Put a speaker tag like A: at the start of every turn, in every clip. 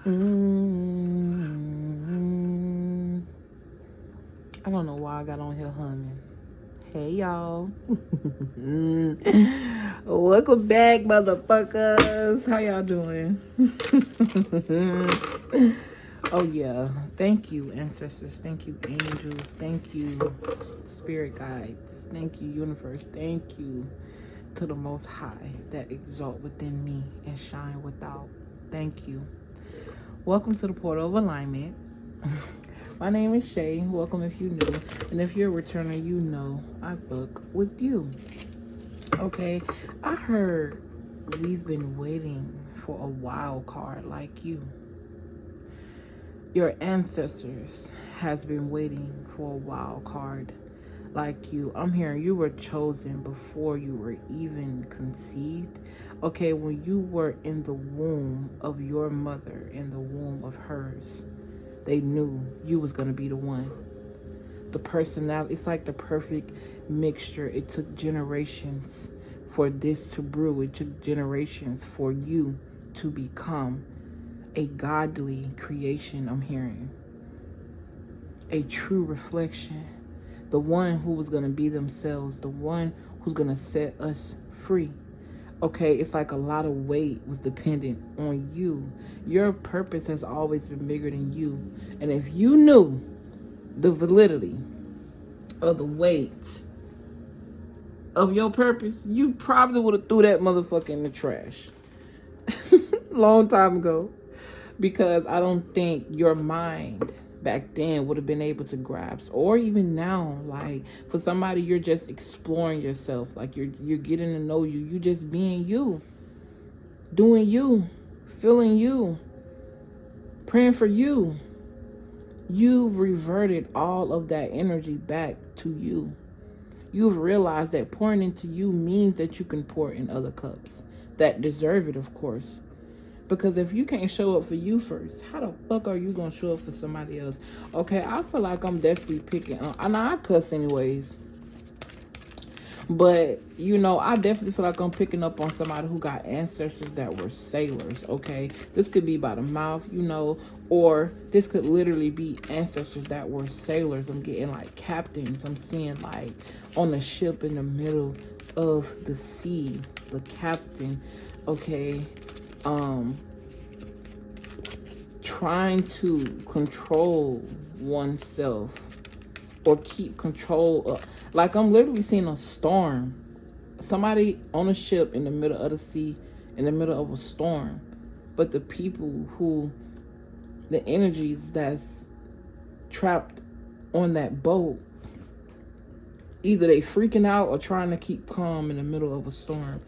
A: Mm. I don't know why I got on here humming. Hey y'all. Welcome back, motherfuckers. How y'all doing? Oh yeah. Thank you, ancestors. Thank you, angels. Thank you, spirit guides. Thank you, universe. Thank you to the Most High that exalt within me and shine without. Thank you. Welcome to the Portal of Alignment. My name is Shay. Welcome if you're new. And if you're a returner, you know I book with you. Okay, I heard we've been waiting for a wild card like you. Your ancestors has been waiting for a wild card like you. I'm hearing you were chosen before you were even conceived. Okay, when you were in the womb of your mother, in the womb of hers, they knew you was going to be the one. The personality, it's like the perfect mixture. It took generations for this to brew. It took generations for you to become a godly creation. I'm hearing a true reflection, the one who was going to be themselves, the one who's going to set us free. Okay, it's like a lot of weight was dependent on you. Your purpose has always been bigger than you. And if you knew the validity of the weight of your purpose, you probably would have threw that motherfucker in the trash long time ago. Because I don't think your mind back then would have been able to grasp, or even now, like for somebody, you're just exploring yourself, like you're getting to know you, you just being you, doing you, feeling you, praying for you. You've reverted all of that energy back to you. You've realized that pouring into you means that you can pour in other cups that deserve it, of course. Because if you can't show up for you first, how the fuck are you going to show up for somebody else? Okay, I feel like I'm definitely picking up. I know I cuss anyways. But, you know, I definitely feel like I'm picking up on somebody who got ancestors that were sailors, okay? This could be by the mouth, you know, or this could literally be ancestors that were sailors. I'm getting like captains. I'm seeing like on a ship in the middle of the sea, the captain, okay? Trying to control oneself or keep control of, like I'm literally seeing a storm, somebody on a ship in the middle of the sea, in the middle of a storm, but the people who, the energies that's trapped on that boat, either they freaking out or trying to keep calm in the middle of a storm.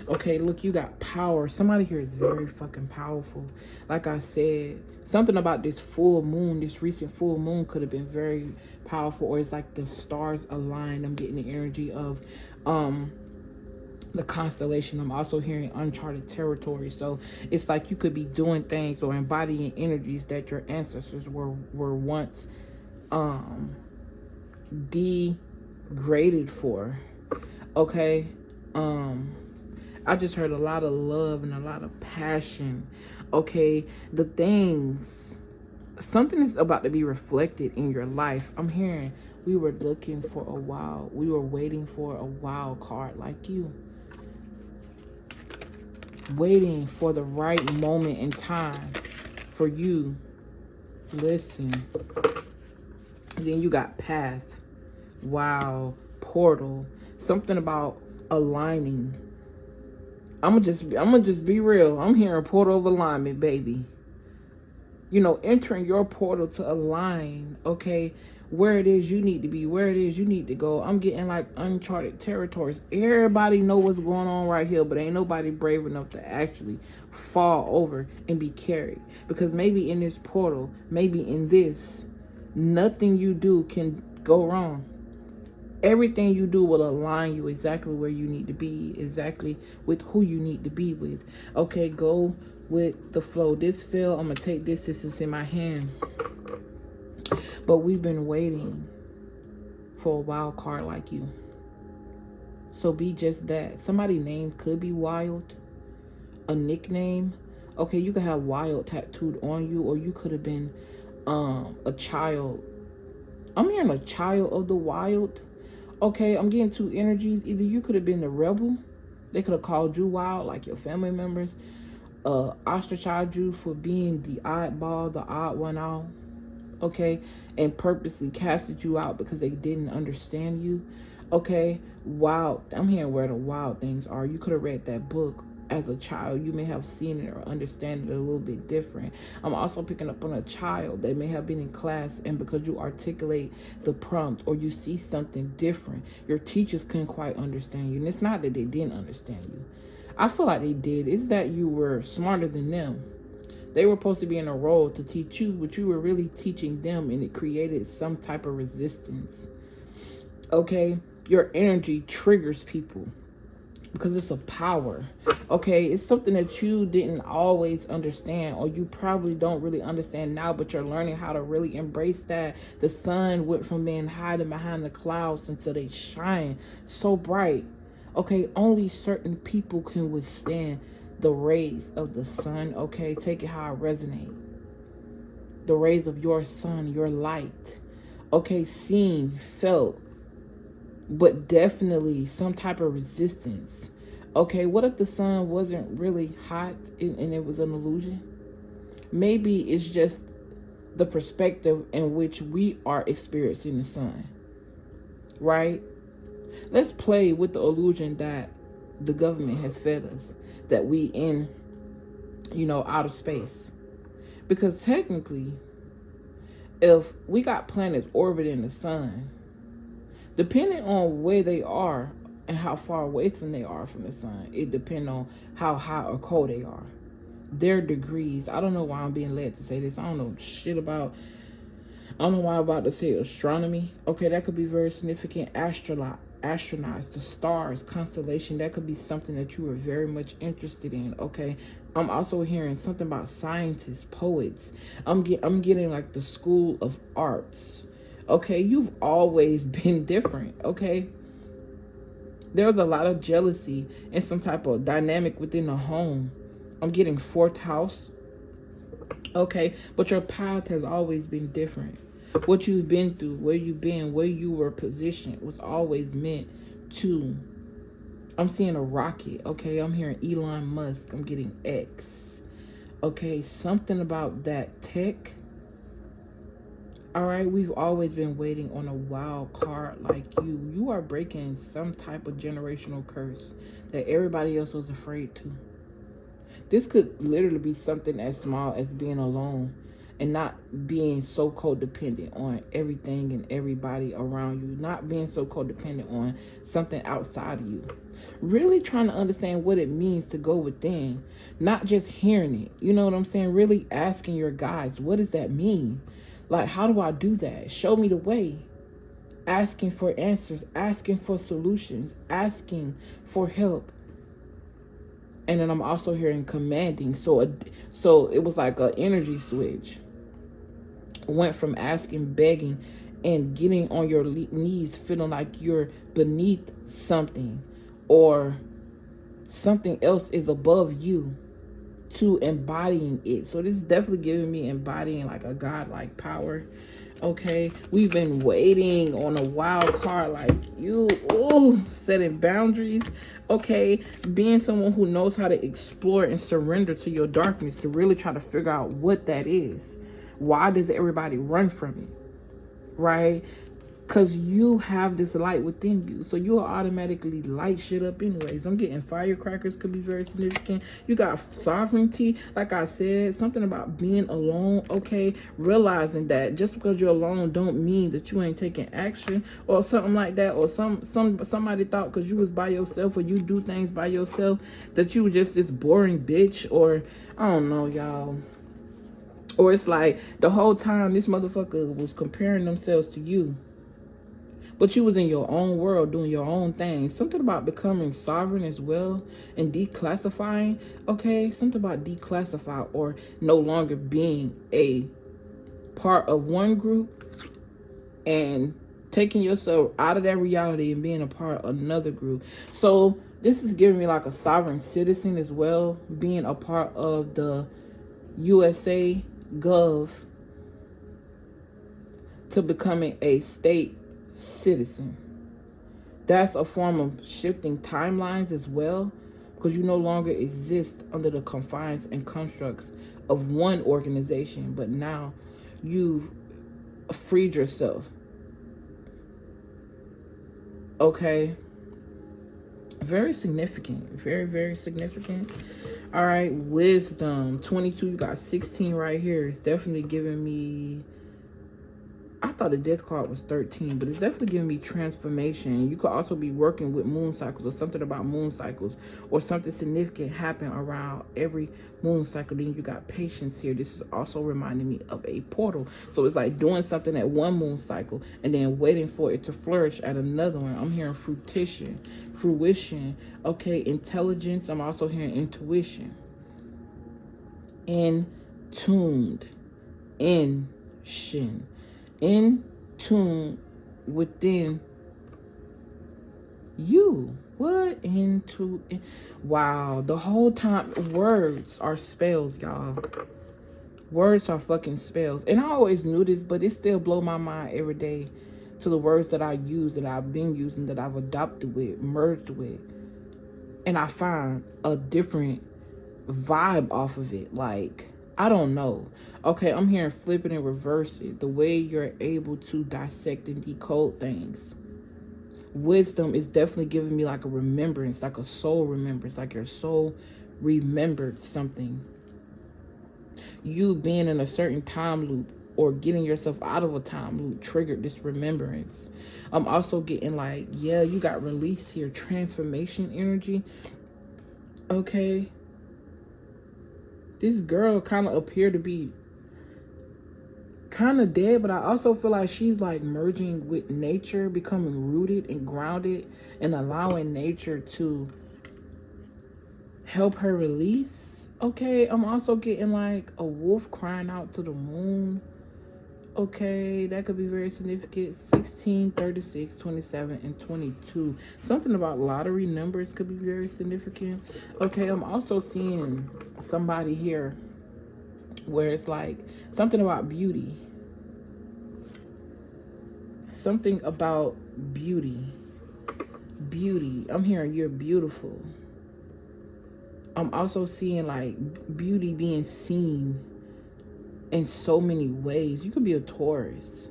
A: Okay, look, you got power. Somebody here is very fucking powerful. Like I said, something about this full moon, this recent full moon could have been very powerful, or it's like the stars aligned. I'm getting the energy of the constellation. I'm also hearing uncharted territory. So it's like you could be doing things or embodying energies that your ancestors were once degraded for. Okay, I just heard a lot of love and a lot of passion. Okay, the things, something is about to be reflected in your life. I'm hearing we were looking for a while, we were waiting for a wild card like you, waiting for the right moment in time for you. Listen, then you got path. Wow, portal, something about aligning. I'm gonna just be real. I'm hearing portal of alignment, baby. You know, entering your portal to align, okay, where it is you need to be, where it is you need to go. I'm getting like uncharted territories. Everybody know what's going on right here, but ain't nobody brave enough to actually fall over and be carried. Because maybe in this portal, maybe in this, nothing you do can go wrong. Everything you do will align you exactly where you need to be, exactly with who you need to be with. Okay, go with the flow. This fell, I'm going to take this. This is in my hand. But we've been waiting for a wild card like you. So be just that. Somebody's name could be wild, a nickname, Okay, you could have wild tattooed on you, or you could have been a child. I'm hearing a child of the wild. Okay, I'm getting two energies. Either you could have been the rebel. They could have called you wild, like your family members. Ostracized you for being the oddball, the odd one out. Okay, and purposely casted you out because they didn't understand you. Okay, wild. I'm hearing where the wild things are. You could have read that book as a child. You may have seen it or understand it a little bit different. I'm also picking up on a child that may have been in class, and because you articulate the prompt or you see something different, your teachers couldn't quite understand you. And it's not that they didn't understand you. I feel like they did. It's that you were smarter than them. They were supposed to be in a role to teach you, but you were really teaching them, and it created some type of resistance. Okay, your energy triggers people because it's a power. Okay, it's something that you didn't always understand, or you probably don't really understand now, but you're learning how to really embrace that. The sun went from being hiding behind the clouds until they shine so bright. Okay, only certain people can withstand the rays of the sun. Okay, take it how it resonates. The rays of your sun, your light. Okay, seen, felt, but definitely some type of resistance. Okay, what if the sun wasn't really hot and it was an illusion? Maybe it's just the perspective in which we are experiencing the sun, right? Let's play with the illusion that the government has fed us, that we in, outer space. Because technically, if we got planets orbiting the sun, depending on where they are and how far away from they are from the sun, it depends on how hot or cold they are. Their degrees. I don't know why I'm being led to say this. I don't know shit about. I don't know why I'm about to say astronomy. Okay, that could be very significant. Astronauts, the stars, constellation, that could be something that you are very much interested in. Okay, I'm also hearing something about scientists, poets. I'm getting like the school of arts. Okay, you've always been different. Okay, there's a lot of jealousy and some type of dynamic within the home. I'm getting fourth house. Okay, but your path has always been different. What you've been through, where you've been, where you were positioned was always meant to. I'm seeing a rocket. Okay, I'm hearing Elon Musk. I'm getting X. Okay, something about that tech. All right, we've always been waiting on a wild card like you. You are breaking some type of generational curse that everybody else was afraid to. This could literally be something as small as being alone and not being so codependent on everything and everybody around you, not being so codependent on something outside of you. Really trying to understand what it means to go within, not just hearing it. You know what I'm saying? Really asking your guides, what does that mean? Like, how do I do that? Show me the way. Asking for answers, asking for solutions, asking for help. And then I'm also hearing commanding. So it was like an energy switch. Went from asking, begging, and getting on your knees, feeling like you're beneath something or something else is above you, to embodying it. So this is definitely giving me embodying like a godlike power. Okay, we've been waiting on a wild card like you. Ooh, setting boundaries. Okay, being someone who knows how to explore and surrender to your darkness, to really try to figure out what that is. Why does everybody run from it? Right? Because you have this light within you. So you'll automatically light shit up anyways. I'm getting firecrackers could be very significant. You got sovereignty. Like I said, something about being alone. Okay. Realizing that just because you're alone don't mean that you ain't taking action or something like that. Or somebody thought because you was by yourself or you do things by yourself that you were just this boring bitch. Or I don't know, y'all. Or it's like the whole time this motherfucker was comparing themselves to you. But you was in your own world doing your own thing. Something about becoming sovereign as well and declassifying. Okay, something about declassify or no longer being a part of one group and taking yourself out of that reality and being a part of another group. So This is giving me like a sovereign citizen as well, being a part of the USA Gov to becoming a state citizen. That's a form of shifting timelines as well, because you no longer exist under the confines and constructs of one organization, but now you've freed yourself. Okay. Very significant. Very, very significant. All right. Wisdom 22. You got 16 right here. It's definitely giving me, I thought the death card was 13, but it's definitely giving me transformation. You could also be working with moon cycles, or something about moon cycles, or something significant happen around every moon cycle. Then you got patience here. This is also reminding me of a portal. So it's like doing something at one moon cycle and then waiting for it to flourish at another one. I'm hearing fruition. Okay, intelligence. I'm also hearing intuition. In tune within you. What? Wow, the whole time words are spells, y'all. Words are fucking spells. And I always knew this, but it still blow my mind every day to the words that I use, that I've been using, that I've adopted with, merged with, and I find a different vibe off of it. Like, I don't know. Okay, I'm hearing flip it and reverse it. The way you're able to dissect and decode things. Wisdom is definitely giving me like a remembrance, like a soul remembrance, like your soul remembered something. You being in a certain time loop or getting yourself out of a time loop triggered this remembrance. I'm also getting like, yeah, you got release here, transformation energy. Okay. This girl kind of appeared to be kind of dead, but I also feel like she's like merging with nature, becoming rooted and grounded, and allowing nature to help her release. Okay, I'm also getting like a wolf crying out to the moon. Okay, that could be very significant. 16, 36, 27, and 22. Something about lottery numbers could be very significant. Okay, I'm also seeing somebody here where it's like something about beauty. Something about beauty. Beauty. I'm hearing you're beautiful. I'm also seeing like beauty being seen in so many ways. You could be a Taurus.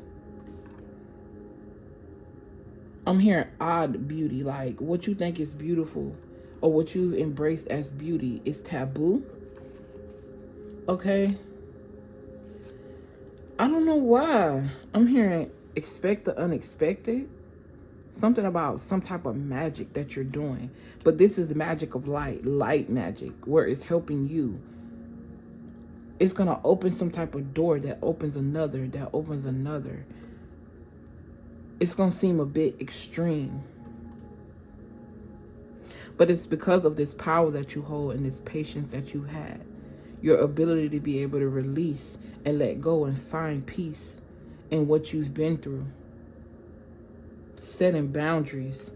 A: I'm hearing odd beauty, like what you think is beautiful or what you've embraced as beauty is taboo. Okay. I don't know why. I'm hearing expect the unexpected. Something about some type of magic that you're doing. But this is the magic of light magic, where it's helping you. It's going to open some type of door that opens another, that opens another. It's going to seem a bit extreme. But it's because of this power that you hold and this patience that you had. Your ability to be able to release and let go and find peace in what you've been through. Setting boundaries.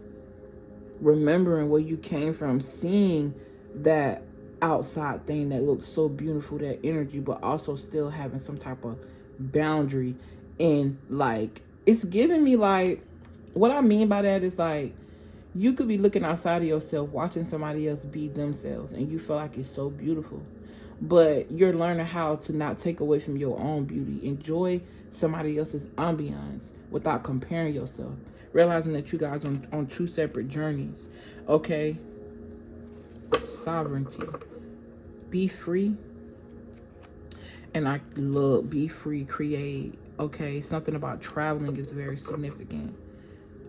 A: Remembering where you came from. Seeing that outside thing that looks so beautiful, that energy, but also still having some type of boundary. And like, it's giving me like, what I mean by that is like, you could be looking outside of yourself, watching somebody else be themselves, and you feel like it's so beautiful. But you're learning how to not take away from your own beauty. Enjoy somebody else's ambiance without comparing yourself. Realizing that you guys are on two separate journeys. Okay. Sovereignty. Be free. And I love be free, create. Okay. Something about traveling is very significant.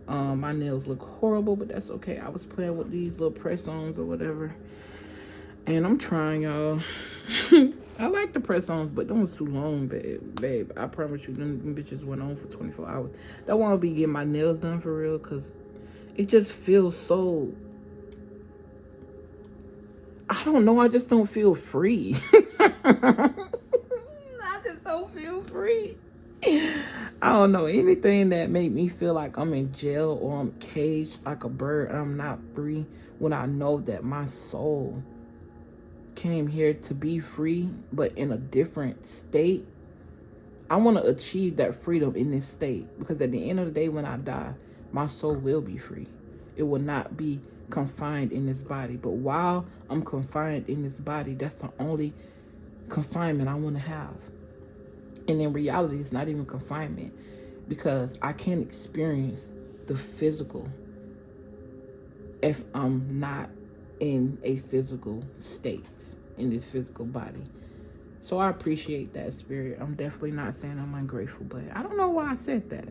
A: My nails look horrible, but that's okay. I was playing with these little press-ons or whatever. And I'm trying, y'all. I like the press-ons, but those too long, babe. I promise you, them bitches went on for 24 hours. I want to be getting my nails done for real, because it just feels so... I don't know, I just don't feel free. I just don't feel free. I don't know, anything that make me feel like I'm in jail or I'm caged like a bird and I'm not free, when I know that my soul came here to be free, but in a different state. I want to achieve that freedom in this state, because at the end of the day, when I die, my soul will be free. It will not be confined in this body. But while I'm confined in this body, that's the only confinement I want to have. And in reality, it's not even confinement, because I can't experience the physical if I'm not in a physical state, in this physical body. So I appreciate that, Spirit. I'm definitely not saying I'm ungrateful, but I don't know why I said that.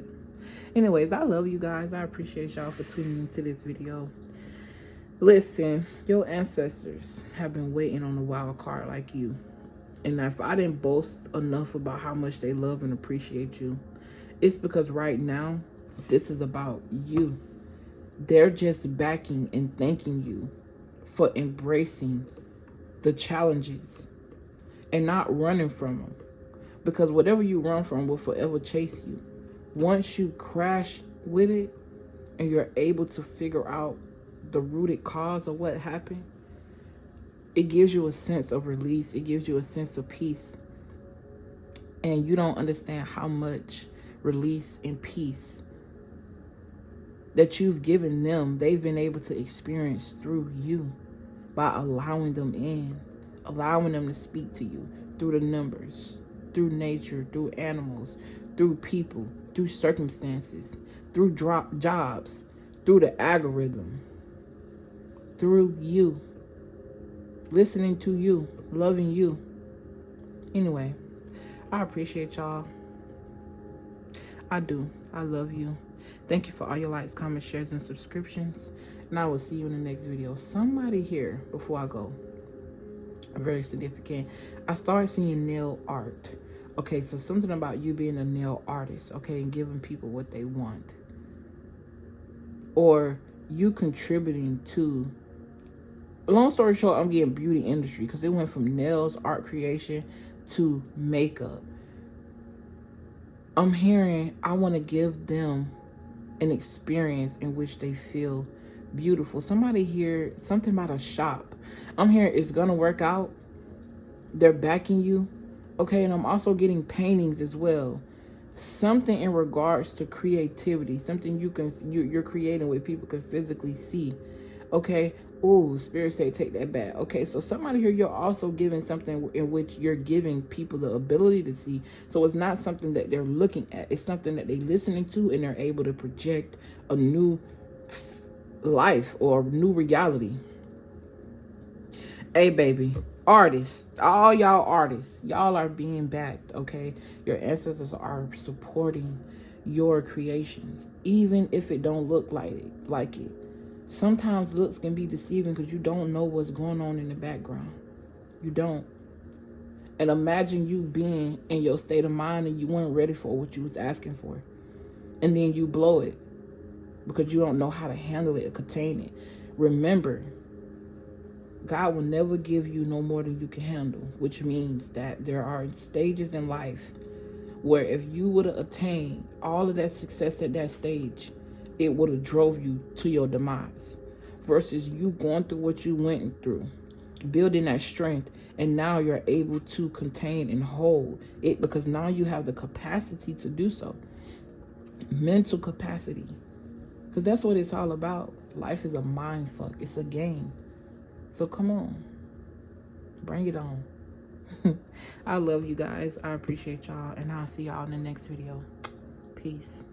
A: Anyways, I love you guys. I appreciate y'all for tuning into this video. Listen, your ancestors have been waiting on a wild card like you. And if I didn't boast enough about how much they love and appreciate you, it's because right now, this is about you. They're just backing and thanking you for embracing the challenges and not running from them. Because whatever you run from will forever chase you. Once you crash with it and you're able to figure out the rooted cause of what happened, it gives you a sense of release. It gives you a sense of peace. And you don't understand how much release and peace that you've given them, they've been able to experience through you, by allowing them in, allowing them to speak to you through the numbers, through nature, through animals, through people, through circumstances, through jobs, through the algorithm, through you, listening to you, loving you. Anyway, I appreciate y'all. I do. I love you. Thank you for all your likes, comments, shares, and subscriptions. And I will see you in the next video. Somebody here, before I go, very significant. I started seeing nail art. Okay, so something about you being a nail artist, okay, and giving people what they want. Or you contributing to, long story short, I'm getting beauty industry, because it went from nails, art creation, to makeup. I'm hearing, I want to give them an experience in which they feel beautiful. Somebody here, something about a shop. I'm hearing it's gonna work out. They're backing you. Okay, and I'm also getting paintings as well. Something in regards to creativity, something you're creating where people can physically see. Okay. Ooh, Spirit say take that back. Okay, so somebody here, you're also giving something in which you're giving people the ability to see. So it's not something that they're looking at. It's something that they're listening to, and they're able to project a new life or new reality. Hey, baby, artists, all y'all artists, y'all are being backed, okay? Your ancestors are supporting your creations, even if it don't look like it. Sometimes looks can be deceiving because you don't know what's going on in the background. You don't. And imagine you being in your state of mind and you weren't ready for what you was asking for. And then you blow it because you don't know how to handle it or contain it. Remember, God will never give you no more than you can handle, which means that there are stages in life where if you would have attained all of that success at that stage, it would have drove you to your demise, versus you going through what you went through, building that strength, and now you're able to contain and hold it because now you have the capacity to do so. Mental capacity, because that's what it's all about. Life is a mind fuck. It's a game. So come on, bring it on. I love you guys. I appreciate y'all, and I'll see y'all in the next video. Peace.